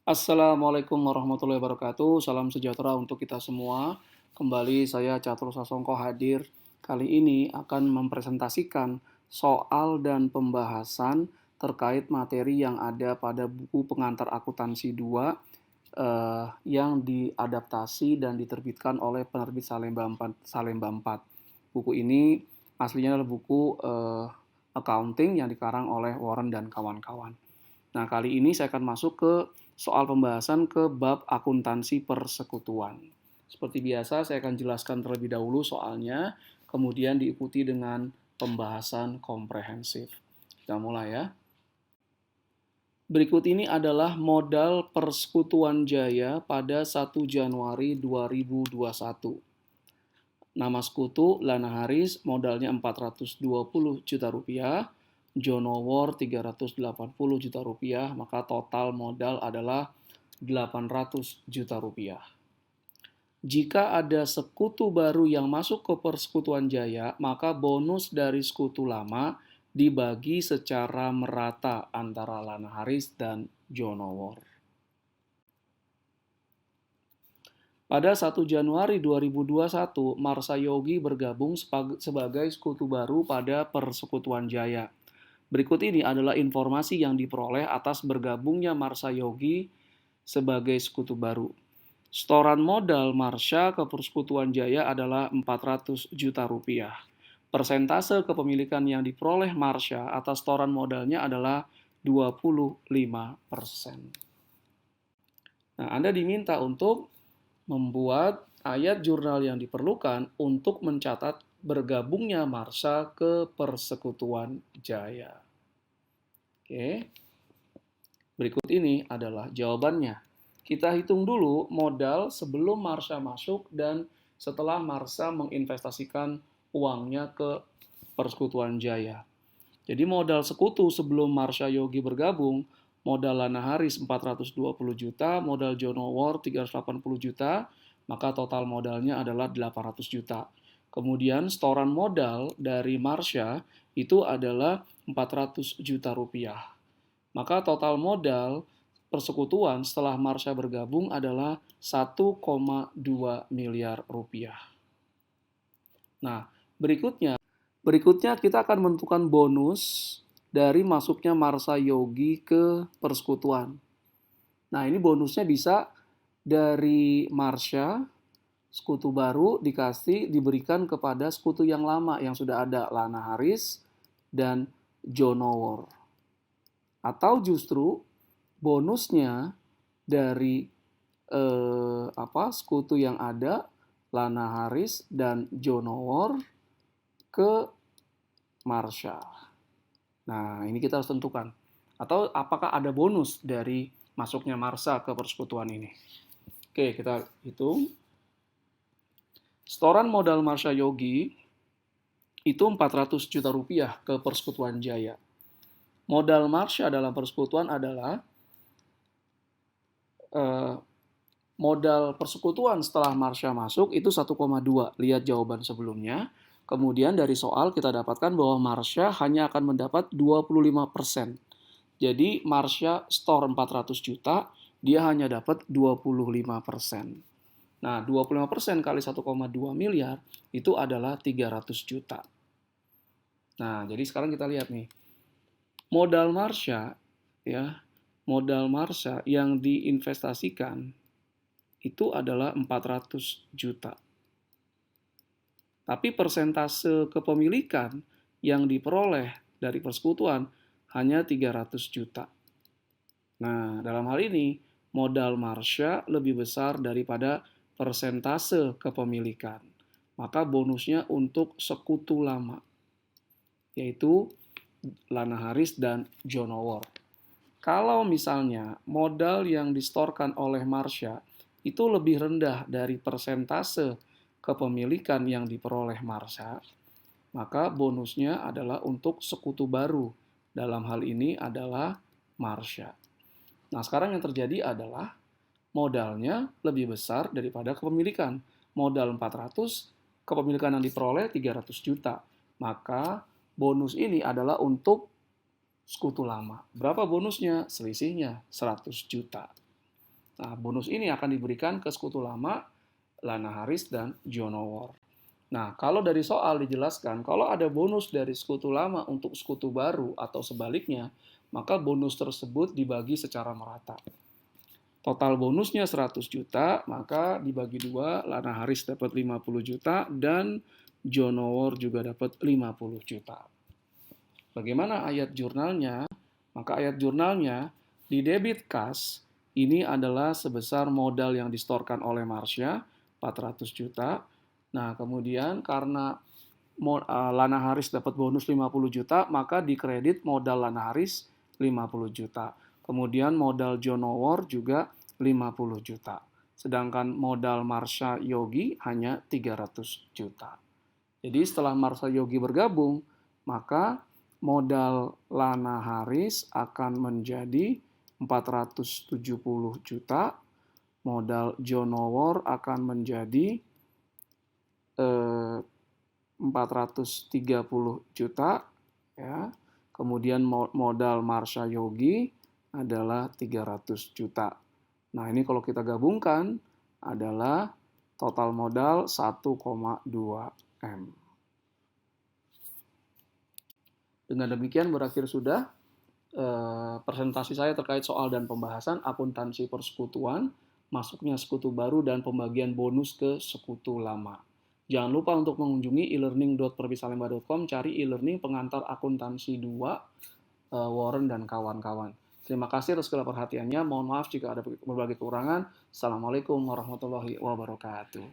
Assalamualaikum warahmatullahi wabarakatuh. Salam sejahtera untuk kita semua. Kembali saya Catur Sasongko hadir. Kali ini akan mempresentasikan soal dan pembahasan terkait materi yang ada pada buku pengantar akuntansi 2 yang diadaptasi dan diterbitkan oleh penerbit Salemba 4. Buku ini aslinya adalah buku accounting yang dikarang oleh Warren dan kawan-kawan. Nah, kali ini saya akan masuk ke soal pembahasan ke bab akuntansi persekutuan. Seperti biasa, saya akan jelaskan terlebih dahulu soalnya, kemudian diikuti dengan pembahasan komprehensif. Kita mulai ya. Berikut ini adalah modal Persekutuan Jaya pada 1 Januari 2021. Nama sekutu Lana Haris, modalnya 420 juta rupiah. Jonowar 380 juta rupiah, maka total modal adalah 800 juta rupiah. Jika ada sekutu baru yang masuk ke Persekutuan Jaya, maka bonus dari sekutu lama dibagi secara merata antara Lana Haris dan Jonowar. Pada 1 Januari 2021, Marsa Yogi bergabung sebagai sekutu baru pada Persekutuan Jaya. Berikut ini adalah informasi yang diperoleh atas bergabungnya Marsa Yogi sebagai sekutu baru. Setoran modal Marsha ke Persekutuan Jaya adalah 400 juta rupiah. Persentase kepemilikan yang diperoleh Marsha atas setoran modalnya adalah 25%. Nah, Anda diminta untuk membuat ayat jurnal yang diperlukan untuk mencatat bergabungnya Marsha ke Persekutuan Jaya. Oke. Berikut ini adalah jawabannya. Kita hitung dulu modal sebelum Marsha masuk dan setelah Marsha menginvestasikan uangnya ke Persekutuan Jaya. Jadi modal sekutu sebelum Marsha Yogi bergabung, modal Lana Haris 420 juta, modal Jonowar 380 juta, maka total modalnya adalah 800 juta. Kemudian setoran modal dari Marsha itu adalah 400 juta rupiah. Maka total modal persekutuan setelah Marsha bergabung adalah 1,2 miliar rupiah. Nah, berikutnya kita akan menentukan bonus dari masuknya Marsha Yogi ke persekutuan. Nah, ini bonusnya bisa dari Marsha, sekutu baru diberikan kepada sekutu yang lama yang sudah ada, Lana Haris dan Jonowar. Atau justru bonusnya dari sekutu yang ada, Lana Haris dan Jonowar ke Marsha. Nah, ini kita harus tentukan. Atau apakah ada bonus dari masuknya Marsha ke persekutuan ini? Oke, kita hitung. Setoran modal Marsha Yogi itu 400 juta rupiah ke Persekutuan Jaya. Modal Marsha dalam persekutuan adalah modal persekutuan setelah Marsha masuk itu 1,2. Lihat jawaban sebelumnya. Kemudian dari soal kita dapatkan bahwa Marsha hanya akan mendapat 25%. Jadi Marsha store 400 juta, dia hanya dapat 25%. Nah, 25% kali 1,2 miliar itu adalah 300 juta. Nah, jadi sekarang kita lihat nih. Modal Marsha yang diinvestasikan itu adalah 400 juta. Tapi persentase kepemilikan yang diperoleh dari persekutuan hanya 300 juta. Nah, dalam hal ini modal Marsha lebih besar daripada persentase kepemilikan. Maka bonusnya untuk sekutu lama, yaitu Lana Haris dan Jonowar. Kalau misalnya modal yang distorkan oleh Marsha itu lebih rendah dari persentase kepemilikan yang diperoleh Marsha, maka bonusnya adalah untuk sekutu baru. Dalam hal ini adalah Marsha. Nah, sekarang yang terjadi adalah modalnya lebih besar daripada kepemilikan. Modal 400, kepemilikan yang diperoleh 300 juta. Maka bonus ini adalah untuk sekutu lama. Berapa bonusnya? Selisihnya 100 juta. Nah, bonus ini akan diberikan ke sekutu lama Lana Haris dan Jonowar. Nah, kalau dari soal dijelaskan, kalau ada bonus dari sekutu lama untuk sekutu baru atau sebaliknya, maka bonus tersebut dibagi secara merata. Total bonusnya 100 juta, maka dibagi dua, Lana Haris dapat 50 juta dan Jonowar juga dapat 50 juta. Bagaimana ayat jurnalnya? Maka ayat jurnalnya di debit kas ini adalah sebesar modal yang distorkan oleh Marsha 400 juta. Nah, kemudian karena Lana Haris dapat bonus 50 juta, maka dikredit modal Lana Haris 50 juta. Kemudian modal Jonowar juga 50 juta. Sedangkan modal Marsha Yogi hanya 300 juta. Jadi setelah Marsha Yogi bergabung, maka modal Lana Haris akan menjadi 470 juta, modal Jonowar akan menjadi 430 juta, ya. Kemudian modal Marsha Yogi adalah 300 juta. Nah, ini kalau kita gabungkan adalah total modal 1,2 M. Dengan demikian berakhir sudah presentasi saya terkait soal dan pembahasan akuntansi persekutuan, masuknya sekutu baru dan pembagian bonus ke sekutu lama. Jangan lupa untuk mengunjungi e-learning.perbisalemba.com, cari e-learning pengantar akuntansi 2, Warren dan kawan-kawan. Terima kasih atas segala perhatiannya. Mohon maaf jika ada berbagai kekurangan. Assalamualaikum warahmatullahi wabarakatuh.